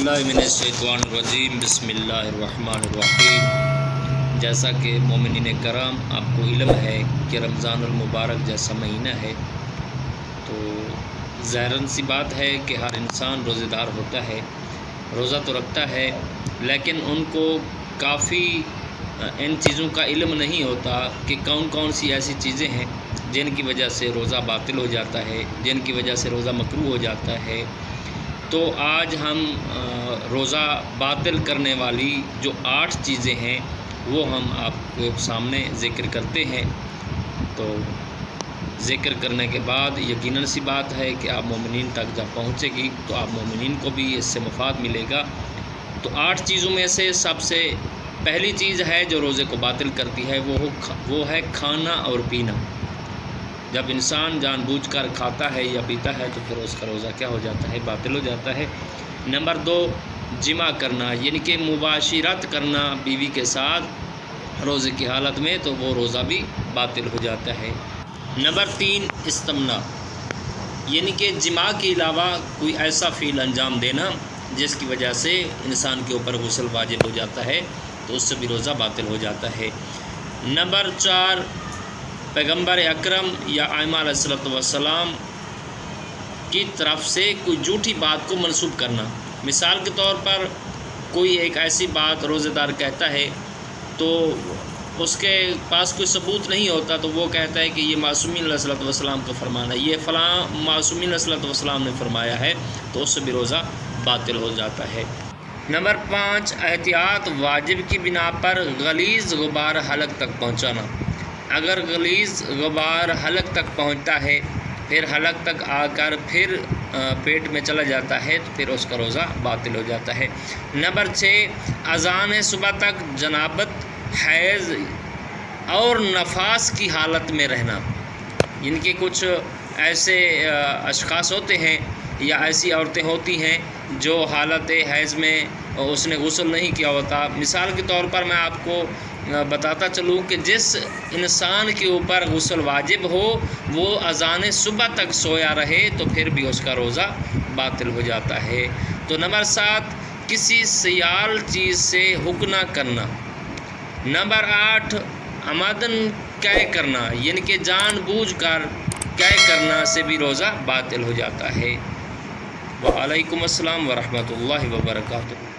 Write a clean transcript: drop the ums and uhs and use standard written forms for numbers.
बिस्मिल्लाह मिनश्शैतानिर्रजीम बिस्मिल्लाहिर्रहमानिर्रहीम। जैसा कि मोमिनीन करम आपको इल्म है कि रमज़ानुल मुबारक जैसा महीना है, तो ज़ाहिरन सी बात है कि हर इंसान रोज़ेदार होता है, रोज़ा तो रखता है, लेकिन उनको काफ़ी इन चीज़ों का इल्म नहीं होता कि कौन कौन सी ऐसी चीज़ें हैं जिनकी वजह से रोज़ा बातिल हो जाता है, जिनकी वजह से रोज़ा मकरूह हो जाता है। तो आज हम रोज़ा बातिल करने वाली जो 8 चीज़ें हैं वो हम आपके सामने ज़िक्र करते हैं। तो ज़िक्र करने के बाद यकीनन सी बात है कि आप मोमिनीन तक जब पहुँचेगी तो आप मोमिनीन को भी इससे मुफाद मिलेगा। तो 8 चीज़ों में से सबसे पहली चीज़ है जो रोज़े को बातिल करती है वो है खाना और पीना। जब इंसान जानबूझकर खाता है या पीता है तो फिर उसका रोज़ा क्या हो जाता है, बातिल हो जाता है। नंबर 2, जिमा करना यानी कि मुबाशिरत करना बीवी के साथ रोज़े की हालत में, तो वो रोज़ा भी बातिल हो जाता है। नंबर 3, इस्तमना यानी कि जिमा के अलावा कोई ऐसा फ़ील अंजाम देना जिसकी वजह से इंसान के ऊपर गुस्ल वाजिब हो जाता है, तो उससे भी रोज़ा बातिल हो जाता है। नंबर 4, पैगम्बर अकरम या आइमा अलैहिस्सलाम की तरफ से कोई झूठी बात को मंसूब करना। मिसाल के तौर पर कोई एक ऐसी बात रोज़ेदार कहता है तो उसके पास कोई सबूत नहीं होता, तो वो कहता है कि ये मासूमीन अलैहिस्सलाम का फरमान है, ये फ़लाँ मासूमीन अलैहिस्सलाम ने फरमाया है, तो उससे भी रोज़ा बातिल हो जाता है। नंबर 5, एहतियात वाजिब की बिना पर गलीज़ गुबार हलक तक पहुँचाना। अगर गलीज़ गुबार हलक तक पहुंचता है, फिर हलक तक आकर फिर पेट में चला जाता है, तो फिर उसका रोज़ा बातिल हो जाता है। नंबर 6, अज़ान सुबह तक जनाबत, हैज़ और नफास की हालत में रहना। इनके कुछ ऐसे अशख़ास होते हैं या ऐसी औरतें होती हैं जो हालत हैज़ में उसने गुस्ल नहीं किया होता। मिसाल के तौर पर मैं आपको बताता चलूँ कि जिस इंसान के ऊपर गुस्ल वाजिब हो वो अज़ान सुबह तक सोया रहे तो फिर भी उसका रोज़ा बातिल हो जाता है। तो नंबर 7, किसी सियाल चीज़ से हुक्ना करना। नंबर 8, आमदन कै करना यानी कि जानबूझकर कै करना से भी रोज़ा बातिल हो जाता है। व अलैकुम अस्सलाम व रहमतुल्लाहि व बरकातुहू।